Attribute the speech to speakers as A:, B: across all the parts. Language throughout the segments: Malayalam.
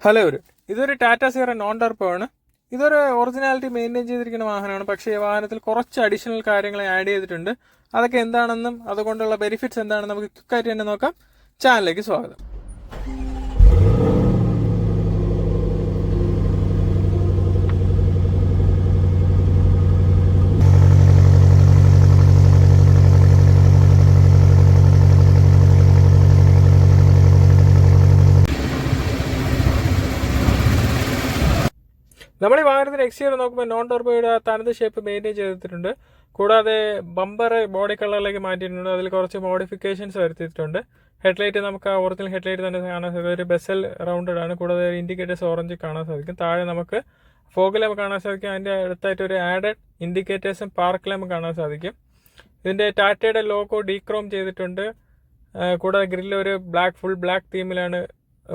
A: ഹലോ, ഇതൊരു ടാറ്റ സിയറ നോൺ ടർബോ ആണ്. ഇതൊരു ഒറിജിനാലിറ്റി മെയിൻറ്റെയിൻ ചെയ്തിരിക്കുന്ന വാഹനമാണ്. പക്ഷേ ഈ വാഹനത്തിൽ കുറച്ച് അഡീഷണൽ കാര്യങ്ങൾ ആഡ് ചെയ്തിട്ടുണ്ട്. അതൊക്കെ എന്താണെന്നും അതുകൊണ്ടുള്ള ബെനിഫിറ്റ്സ് എന്താണെന്നും നമുക്ക് ക്വിക്കായിട്ട് തന്നെ നോക്കാം. ചാനലിലേക്ക് സ്വാഗതം. നമ്മൾ ഈ വാഹനത്തിന്റെ എക്സ്റ്റീരിയർ നോക്കുമ്പോൾ നോൺ ടർബോയുടെ തനത് ഷേപ്പ് മെയിൻറ്റെയിൻ ചെയ്തിട്ടുണ്ട്. കൂടാതെ ബമ്പർ ബോഡി കളറിലേക്ക് മാറ്റിയിട്ടുണ്ട്. അതിൽ കുറച്ച് മോഡിഫിക്കേഷൻസ് വരുത്തിയിട്ടുണ്ട്. ഹെഡ്ലൈറ്റ് നമുക്ക് ആ ഒറിജിനൽ ഹെഡ്ലൈറ്റ് തന്നെ കാണാൻ സാധിക്കും. ഒരു ബെസൽ റൗണ്ടഡ് ആണ്. കൂടാതെ ഇൻഡിക്കേറ്റേഴ്സ് ഓറഞ്ച് കാണാൻ സാധിക്കും. താഴെ നമുക്ക് ഫോഗ് ലാമ്പ് കാണാൻ സാധിക്കും. അതിൻ്റെ അടുത്തായിട്ട് ഒരു ആഡഡ് ഇൻഡിക്കേറ്റേഴ്സും പാർക്ക് ലാമ്പ് കാണാൻ സാധിക്കും. ഇതിൻ്റെ ടാറ്റയുടെ ലോഗോ ഡീക്രോം ചെയ്തിട്ടുണ്ട്. കൂടാതെ ഗ്രില്ല് ഒരു ഫുൾ ബ്ലാക്ക് തീമിലാണ്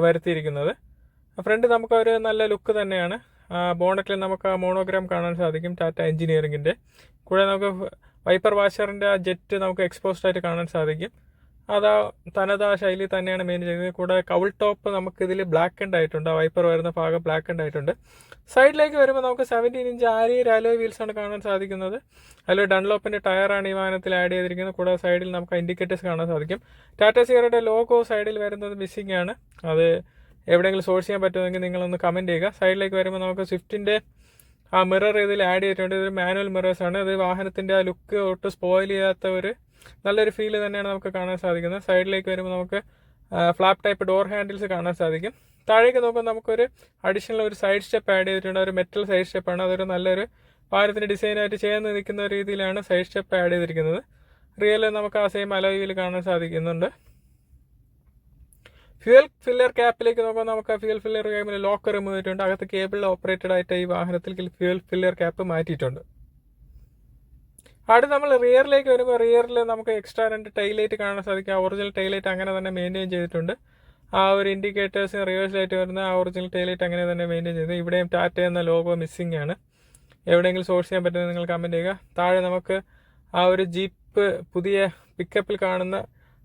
A: വരുത്തിയിരിക്കുന്നത്. ഫ്രണ്ട് നമുക്ക് ഒരു നല്ല ലുക്ക് തന്നെയാണ്. ബോണറ്റിൽ നമുക്ക് ആ മോണോഗ്രാം കാണാൻ സാധിക്കും, ടാറ്റ എഞ്ചിനീയറിംഗിൻ്റെ. കൂടാതെ നമുക്ക് വൈപ്പർ വാഷറിൻ്റെ ആ ജെറ്റ് നമുക്ക് എക്സ്പോസ്ഡ് ആയിട്ട് കാണാൻ സാധിക്കും. അത് തനതാ ശൈലി തന്നെയാണ് മെയിൻ ചെയ്യുന്നത്. കൂടാതെ കൗൾ ടോപ്പ് നമുക്ക് ഇതിൽ ബ്ലാക്ക് ആൻഡ് ആയിട്ടുണ്ട്. ആ വൈപ്പർ വരുന്ന ഭാഗം ബ്ലാക്ക് ആൻഡ് ആയിട്ടുണ്ട്. സൈഡിലേക്ക് വരുമ്പോൾ നമുക്ക് 17 ഇഞ്ച് അലോയ് വീൽസ് ആണ് കാണാൻ സാധിക്കുന്നത്. അതിൽ ഡൺലോപ്പിൻ്റെ ടയറാണ് ഈ വാഹനത്തിൽ ആഡ് ചെയ്തിരിക്കുന്നത്. കൂടാതെ സൈഡിൽ നമുക്ക് ഇൻഡിക്കേറ്റേഴ്സ് കാണാൻ സാധിക്കും. ടാറ്റ സിയറയുടെ ലോഗോ സൈഡിൽ വരുന്നത് മിസ്സിംഗ് ആണ്. അത് എവിടെയെങ്കിലും സോഴ്സ് ചെയ്യാൻ പറ്റുമെങ്കിൽ നിങ്ങളൊന്ന് കമൻറ്റ് ചെയ്യുക. സൈഡിലേക്ക് വരുമ്പോൾ നമുക്ക് സ്വിഫ്റ്റിൻ്റെ ആ മിറർ ഇതിൽ ആഡ് ചെയ്തിട്ടുണ്ട്. ഇതൊരു മാനുവൽ മിറേഴ്സാണ്. ഇത് വാഹനത്തിൻ്റെ ആ ലുക്ക് ഒട്ടും സ്പോയിൽ ചെയ്യാത്ത ഒരു നല്ലൊരു ഫീല് തന്നെയാണ് നമുക്ക് കാണാൻ സാധിക്കുന്നത്. സൈഡിലേക്ക് വരുമ്പോൾ നമുക്ക് ഫ്ലാപ്പ് ടൈപ്പ് ഡോർ ഹാൻഡിൽസ് കാണാൻ സാധിക്കും. താഴേക്ക് നോക്കുമ്പോൾ നമുക്കൊരു അഡീഷണൽ ഒരു സൈഡ് സ്റ്റെപ്പ് ആഡ് ചെയ്തിട്ടുണ്ട്. ഒരു മെറ്റൽ സൈഡ് സ്റ്റെപ്പാണ്. അതൊരു നല്ലൊരു വാഹനത്തിൻ്റെ ഡിസൈനായിട്ട് ചേർന്ന് നിൽക്കുന്ന രീതിയിലാണ് സൈഡ് സ്റ്റെപ്പ് ആഡ് ചെയ്തിരിക്കുന്നത്. റിയൽ നമുക്ക് ആ സെയിം അലോയ് വീൽ കാണാൻ സാധിക്കുന്നുണ്ട്. ഫ്യൂൽ ഫില്ലർ ക്യാപ്പിലേക്ക് നോക്കുമ്പോൾ നമുക്ക് ഫ്യൂൽ ഫില്ലർ ക്യാപ്പിൽ ലോക്ക് റിമൂവ് ചെയ്തിട്ടുണ്ട്. അകത്ത് കേബിൾ ഓപ്പറേറ്റഡ് ആയിട്ട് ഈ വാഹനത്തിൽ ഫ്യൂൽ ഫില്ലർ ക്യാപ്പ് മാറ്റിയിട്ടുണ്ട്. അടുത്ത് നമ്മൾ റിയറിലേക്ക് വരുമ്പോൾ റിയറിൽ നമുക്ക് എക്സ്ട്രാ 2 ടൈലൈറ്റ് കാണാൻ സാധിക്കും. ആ ഒറിജിനൽ ടൈലൈറ്റ് അങ്ങനെ തന്നെ മെയിൻറ്റെയിൻ ചെയ്തിട്ടുണ്ട്. ആ ഒരു ഇൻഡിക്കേറ്റേഴ്സ് റിവേഴ്സ് ലൈറ്റ് വരുന്ന ആ ഒറിജിനൽ ടൈലൈറ്റ് അങ്ങനെ തന്നെ മെയിൻറ്റെയിൻ ചെയ്തു. ഇവിടെയും ടാറ്റ എന്ന ലോഗോ മിസ്സിംഗ് ആണ്. എവിടെയെങ്കിലും സോഴ്സ് ചെയ്യാൻ പറ്റുന്നത് നിങ്ങൾ കമൻറ്റ് ചെയ്യുക. താഴെ നമുക്ക് ആ ഒരു ജീപ്പ് പുതിയ പിക്കപ്പിൽ കാണുന്ന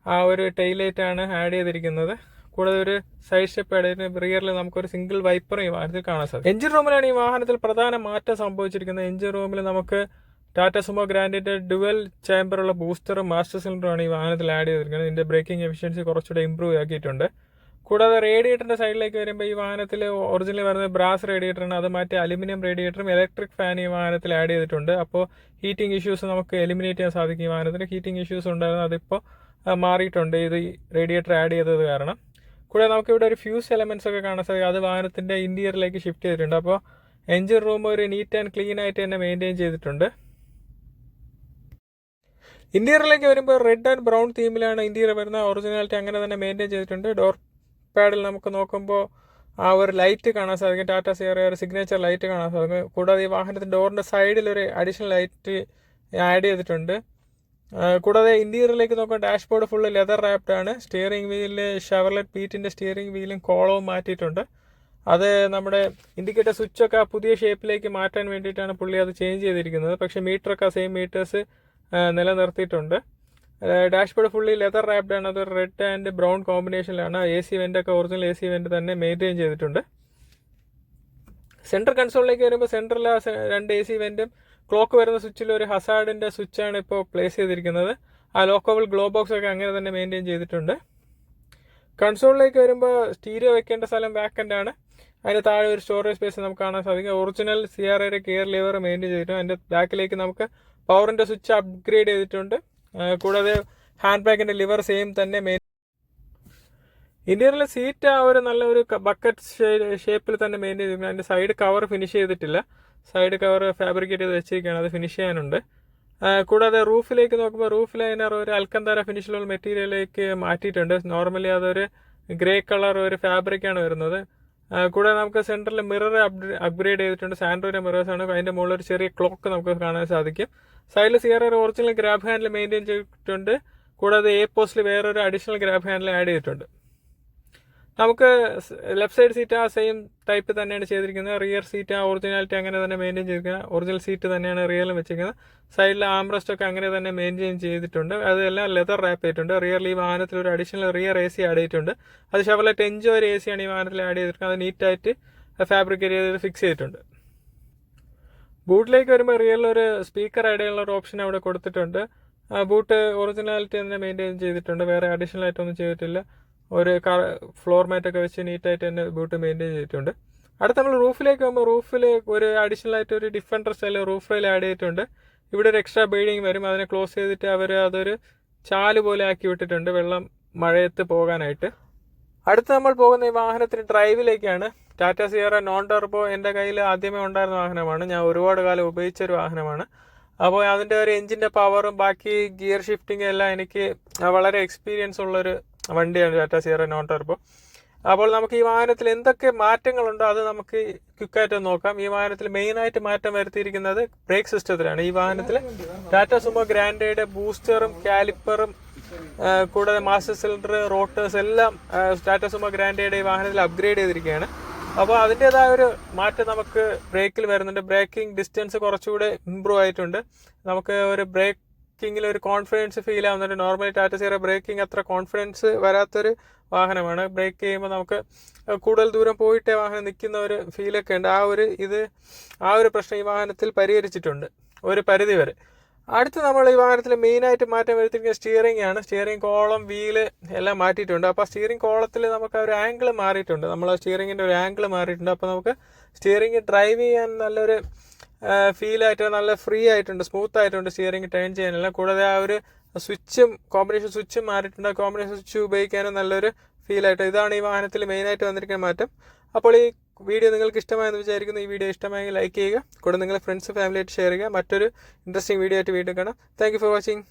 A: ആ ഒരു ടൈലൈറ്റ് ആണ് ആഡ് ചെയ്തിരിക്കുന്നത്. കൂടാതെ ഒരു സൈഡ് സ്റ്റെപ്പ് ആയിട്ട് റിയറിൽ നമുക്കൊരു സിംഗിൾ വൈപ്പർ ഈ വാഹനത്തിൽ കാണാൻ സാധിക്കും. എഞ്ചിൻ റൂമിലാണ് ഈ വാഹനത്തിൽ പ്രധാന മാറ്റം സംഭവിച്ചിരിക്കുന്നത്. എഞ്ചിൻ റൂമിൽ നമുക്ക് ടാറ്റ സുമോ ഗ്രാൻഡിന്റെ ഡുവൽ ചേംബറുള്ള ബൂസ്റ്ററും മാസ്റ്റർ സിലിണ്ടറുമാണ് ഈ വാഹനത്തിൽ ആഡ് ചെയ്തിരിക്കുന്നത്. ഇതിന്റെ ബ്രേക്കിംഗ് എഫിഷ്യൻസി കുറച്ചുകൂടെ ഇംപ്രൂവ് ആക്കിയിട്ടുണ്ട്. കൂടാതെ റേഡിയേറ്ററിന്റെ സൈഡിലേക്ക് വരുമ്പോൾ ഈ വാഹനത്തിൽ ഒറിജിനൽ വരുന്നത് ബ്രാസ് റേഡിയേറ്ററാണ്. അത് മാറ്റി അലുമിനിയം റേഡിയേറ്ററും ഇലക്ട്രിക് ഫാൻ ഈ വാഹനത്തിൽ ആഡ് ചെയ്തിട്ടുണ്ട്. അപ്പോൾ ഹീറ്റിംഗ് ഇഷ്യൂസ് നമുക്ക് എലിമിനേറ്റ് ചെയ്യാൻ സാധിക്കും. ഈ വാഹനത്തിൽ ഹീറ്റിംഗ് ഇഷ്യൂസ് ഉണ്ടായിരുന്നു, അതിപ്പോൾ മാറിയിട്ടുണ്ട് ഇത് റേഡിയേറ്റർ ആഡ് ചെയ്തത് കാരണം. കൂടാതെ നമുക്ക് ഇവിടെ ഒരു ഫ്യൂസ് എലമെന്റ്സ് ഒക്കെ കാണാൻ സാധിക്കും. അത് വാഹനത്തിന്റെ ഇന്റീരിയറിലേക്ക് ഷിഫ്റ്റ് ചെയ്തിട്ടുണ്ട്. അപ്പോൾ എഞ്ചിൻ റൂം ഒരു നീറ്റ് ആൻഡ് ക്ലീൻ ആയിട്ട് തന്നെ മെയിൻറ്റെയിൻ ചെയ്തിട്ടുണ്ട്. ഇന്റീരിയറിലേക്ക് വരുമ്പോൾ റെഡ് ആൻഡ് ബ്രൗൺ തീമിലാണ് ഇന്റീരിയർ വരുന്ന. ഒറിജിനാലിറ്റി അങ്ങനെ തന്നെ മെയിൻറ്റെയിൻ ചെയ്തിട്ടുണ്ട്. ഡോർ പാഡിൽ നമുക്ക് നോക്കുമ്പോൾ ആ ഒരു ലൈറ്റ് കാണാൻ സാധിക്കും. ടാറ്റ സിയറ ഒരു സിഗ്നേച്ചർ ലൈറ്റ് കാണാൻ സാധിക്കും. കൂടാതെ ഈ വാഹനത്തിന്റെ ഡോറിന്റെ സൈഡിൽ ഒരു അഡീഷണൽ ലൈറ്റ് ആഡ് ചെയ്തിട്ടുണ്ട്. കൂടാതെ ഇന്റീരിയറിലേക്ക് നോക്കുമ്പോൾ ഡാഷ്ബോർഡ് ഫുള്ള് ലെതർ റാപ്ഡ് ആണ്. സ്റ്റിയറിംഗ് വീലിൽ ഷെവർലെറ്റ് പീറ്റിന്റെ സ്റ്റിയറിംഗ് വീലും കോളവും മാറ്റിയിട്ടുണ്ട്. അത് നമ്മുടെ ഇൻഡിക്കേറ്റർ സ്വിച്ചൊക്കെ ആ പുതിയ ഷേപ്പിലേക്ക് മാറ്റാൻ വേണ്ടിയിട്ടാണ് പുള്ളി അത് ചേഞ്ച് ചെയ്തിരിക്കുന്നത്. പക്ഷേ മീറ്ററൊക്കെ സെയിം മീറ്റേഴ്സ് നിലനിർത്തിയിട്ടുണ്ട്. ഡാഷ്ബോർഡ് ഫുള്ളി ലെതർ റാപ്ഡ് ആണ്. അത് റെഡ് ആൻഡ് ബ്രൗൺ കോമ്പിനേഷനിലാണ്. AC വെൻ്റൊക്കെ ഒറിജിനൽ AC വെൻ്റ് തന്നെ മെയിൻറ്റെയിൻ ചെയ്തിട്ടുണ്ട്. സെൻട്രൽ കൺസോളിലേക്ക് വരുമ്പോൾ സെൻട്രൽ 2 AC വെൻറ്റും ക്ലോക്ക് വരുന്ന സ്വിച്ചിൽ ഒരു ഹസാർഡിൻ്റെ സ്വിച്ചാണ് ഇപ്പോൾ പ്ലേസ് ചെയ്തിരിക്കുന്നത്. ആ ലോക്കബിൾ ഗ്ലോ ബോക്സ് ഒക്കെ അങ്ങനെ തന്നെ മെയിൻറ്റെയിൻ ചെയ്തിട്ടുണ്ട്. കൺസോളിലേക്ക് വരുമ്പോൾ സ്റ്റീരിയോ വെക്കേണ്ട സ്ഥലം വാക്കൻ്റ് ആണ്. അതിന് താഴെ ഒരു സ്റ്റോറേജ് സ്പേസ് നമുക്ക് കാണാൻ സാധിക്കും. ഒറിജിനൽ സിയറയുടെ ഗിയർ ലിവർ മെയിൻറ്റെയിൻ ചെയ്തിട്ടുണ്ട്. അതിൻ്റെ ബാക്കിലേക്ക് നമുക്ക് പവറിൻ്റെ സ്വിച്ച് അപ്ഗ്രേഡ് ചെയ്തിട്ടുണ്ട്. കൂടാതെ ഹാൻഡ് ബാഗിൻ്റെ ലിവർ സെയിം തന്നെ ഇന്റീരിയറിലെ സീറ്റ് ആ ഒരു നല്ലൊരു ബക്കറ്റ് ഷേപ്പിൽ തന്നെ മെയിൻറ്റെയിൻ ചെയ്തിട്ടുണ്ട്. അതിൻ്റെ സൈഡ് കവർ ഫിനിഷ് ചെയ്തിട്ടില്ല. സൈഡ് കവർ ഫാബ്രിക്കേറ്റ് ചെയ്ത് വെച്ചിരിക്കുകയാണ്. അത് ഫിനിഷ് ചെയ്യാനുണ്ട്. കൂടാതെ റൂഫിലേക്ക് നോക്കുമ്പോൾ റൂഫ് ലൈനർ ഒരു അൽക്കന്താര ഫിനിഷിലുള്ള മെറ്റീരിയലിലേക്ക് മാറ്റിയിട്ടുണ്ട്. നോർമലി അതൊരു ഗ്രേ കളർ ഒരു ഫാബ്രിക്കാണ് വരുന്നത്. കൂടാതെ നമുക്ക് സെൻറ്ററിൽ മിറർ അപ്ഗ്രേഡ് ചെയ്തിട്ടുണ്ട്. സാൻഡ്രോയുടെ മിറേഴ്സാണ്. അതിൻ്റെ മുകളിൽ ഒരു ചെറിയ ക്ലോക്ക് നമുക്ക് കാണാൻ സാധിക്കും. സൈഡിൽ Sierra original grab handle maintain ചെയ്തിട്ടുണ്ട്. കൂടാതെ പോസ്റ്റിൽ വേറൊരു അഡീഷണൽ ഗ്രാബ് ഹാൻഡിൽ ആഡ് ചെയ്തിട്ടുണ്ട്. നമുക്ക് ലെഫ്റ്റ് സൈഡ് സീറ്റ് ആ സെയിം ടൈപ്പ് തന്നെയാണ് ചെയ്തിരിക്കുന്നത്. റിയർ സീറ്റ് ആ ഒറിജിനാലിറ്റി അങ്ങനെ തന്നെ മെയിൻറ്റെയിൻ ചെയ്തിരിക്കുന്നത്. ഒറിജിനൽ സീറ്റ് തന്നെയാണ് റിയറിലും വെച്ചിരിക്കുന്നത്. സൈഡിൽ ആംറസ്റ്റ് ഒക്കെ അങ്ങനെ തന്നെ മെയിൻറ്റെയിൻ ചെയ്തിട്ടുണ്ട്. അതെല്ലാം ലെതർ റാപ്പ് ചെയ്തിട്ടുണ്ട്. റിയറിൽ ഈ വാഹനത്തിൽ ഒരു അഡീഷണൽ റിയർ AC ആഡ് ചെയ്തിട്ടുണ്ട്. അത് ഷെവർലെറ്റ് എൻജോയ് AC ആണ് ഈ വാഹനത്തിൽ ആഡ് ചെയ്തിരിക്കുന്നത്. അത് നീറ്റായിട്ട് ഫാബ്രിക്കേറ്റ് ചെയ്ത് ഫിക്സ് ചെയ്തിട്ടുണ്ട്. ബൂട്ടിലേക്ക് വരുമ്പോൾ റിയറിൽ ഒരു സ്പീക്കർ ആഡ് ചെയ്യാനുള്ള ഒരു ഓപ്ഷൻ അവിടെ കൊടുത്തിട്ടുണ്ട്. ബൂട്ട് ഒറിജിനാലിറ്റി തന്നെ മെയിൻറ്റെയിൻ ചെയ്തിട്ടുണ്ട്. വേറെ അഡീഷണൽ ആയിട്ടൊന്നും ചെയ്തിട്ടില്ല. ഒരു ഫ്ലോർ മാറ്റൊക്കെ വെച്ച് നീറ്റായിട്ട് തന്നെ ബൂട്ട് മെയിൻറ്റെയിൻ ചെയ്തിട്ടുണ്ട്. അടുത്ത നമ്മൾ റൂഫിലേക്ക് പോകുമ്പോൾ റൂഫിൽ ഒരു അഡീഷണൽ ആയിട്ട് ഒരു defender style roof rail add ചെയ്തിട്ടുണ്ട്. ഇവിടെ ഒരു എക്സ്ട്രാ ബീഡിങ് വരും. അതിനെ ക്ലോസ് ചെയ്തിട്ട് അവർ അതൊരു ചാല് പോലെ ആക്കി വിട്ടിട്ടുണ്ട് വെള്ളം മഴയത്ത് പോകാനായിട്ട്. അടുത്ത് നമ്മൾ പോകുന്ന ഈ വാഹനത്തിന് ഡ്രൈവിലേക്കാണ്. ടാറ്റ സിയറ നോൺ ടർബോ എൻ്റെ കയ്യിൽ ആദ്യമേ ഉണ്ടായിരുന്ന വാഹനമാണ്. ഞാൻ ഒരുപാട് കാലം ഉപയോഗിച്ചൊരു വാഹനമാണ്. അപ്പോൾ അതിൻ്റെ ഒരു എഞ്ചിൻ്റെ പവറും ബാക്കി ഗിയർ ഷിഫ്റ്റിംഗ് എല്ലാം എനിക്ക് വളരെ എക്സ്പീരിയൻസ് ഉള്ളൊരു വണ്ടിയാണ് ടാറ്റ സിയറ നോൺ ടർബോ. അപ്പോൾ നമുക്ക് ഈ വാഹനത്തിൽ എന്തൊക്കെ മാറ്റങ്ങളുണ്ടോ അത് നമുക്ക് ക്വിക്കായിട്ട് നോക്കാം. ഈ വാഹനത്തിൽ മെയിനായിട്ട് മാറ്റം വരുത്തിയിരിക്കുന്നത് ബ്രേക്ക് സിസ്റ്റത്തിലാണ്. ഈ വാഹനത്തിൽ ടാറ്റ സുമോ ഗ്രാൻഡയുടെ ബൂസ്റ്ററും കാലിപ്പറും കൂടാതെ മാസ്റ്റർ സിലിണ്ടർ റോട്ടേഴ്സ് എല്ലാം ടാറ്റ സുമോ ഗ്രാൻഡയുടെ ഈ വാഹനത്തിൽ അപ്ഗ്രേഡ് ചെയ്തിരിക്കുകയാണ്. അപ്പോൾ അതിൻ്റെതായ ഒരു മാറ്റം നമുക്ക് ബ്രേക്കിൽ വരുന്നുണ്ട്. ബ്രേക്കിംഗ് ഡിസ്റ്റൻസ് കുറച്ചുകൂടെ ഇമ്പ്രൂവ് ആയിട്ടുണ്ട്. നമുക്ക് ഒരു ബ്രേക്കിങ്ങിൽ ഒരു കോൺഫിഡൻസ് ഫീൽ ആവുന്നുണ്ട്. നോർമലി ടാറ്റ സിയറ ബ്രേക്കിംഗ് അത്ര കോൺഫിഡൻസ് വരാത്തൊരു വാഹനമാണ്. ബ്രേക്ക് ചെയ്യുമ്പോൾ നമുക്ക് കൂടുതൽ ദൂരം പോയിട്ടേ വാഹനം നിൽക്കുന്ന ഒരു ഫീലൊക്കെ ഉണ്ട്. ആ ഒരു പ്രശ്നം ഈ വാഹനത്തിൽ പരിഹരിച്ചിട്ടുണ്ട് ഒരു പരിധി വരെ. അടുത്ത് നമ്മൾ ഈ വാഹനത്തിൽ മെയിനായിട്ട് മാറ്റം വരുത്തിയിരിക്കുന്ന സ്റ്റിയറിംഗ് ആണ്. സ്റ്റിയറിംഗ് കോളം വീല് എല്ലാം മാറ്റിയിട്ടുണ്ട്. അപ്പോൾ സ്റ്റിയറിംഗ് കോളത്തിൽ നമുക്ക് ഒരു ആംഗിൾ മാറിയിട്ടുണ്ട്. നമ്മൾ സ്റ്റിയറിംഗിൻ്റെ ഒരു ആംഗിൾ മാറിയിട്ടുണ്ട്. അപ്പോൾ നമുക്ക് സ്റ്റിയറിംഗ് ഡ്രൈവ് ചെയ്യാൻ നല്ലൊരു ഫീലായിട്ട് നല്ല ഫ്രീ ആയിട്ടുണ്ട്, സ്മൂത്ത് ആയിട്ടുണ്ട് സ്റ്റിയറിംഗ് ടേൺ ചെയ്യാനെല്ലാം. കൂടാതെ ആ ഒരു കോമ്പിനേഷൻ സ്വിച്ചും മാറിയിട്ടുണ്ട്. കോമ്പിനേഷൻ സ്വിച്ച് ഉപയോഗിക്കാനും നല്ലൊരു ഫീലായിട്ട്. ഇതാണ് ഈ വാഹനത്തിൽ മെയിനായിട്ട് വന്നിരിക്കുന്ന മാറ്റം. അപ്പോൾ ഈ വീഡിയോ നിങ്ങൾക്ക് ഇഷ്ടമായെന്ന് വിചാരിക്കുന്നു. ഈ വീഡിയോ ഇഷ്ടമായെങ്കിൽ ലൈക്ക് ചെയ്യുക. കൂടെ നിങ്ങളുടെ ഫ്രണ്ട്സ് ഫാമിലിയായിട്ട് ഷെയർ ചെയ്യുക. മറ്റൊരു ഇൻട്രസ്റ്റിംഗ് വീഡിയോ ആയിട്ട് വീണ്ടും കാണാം. Thank you for watching.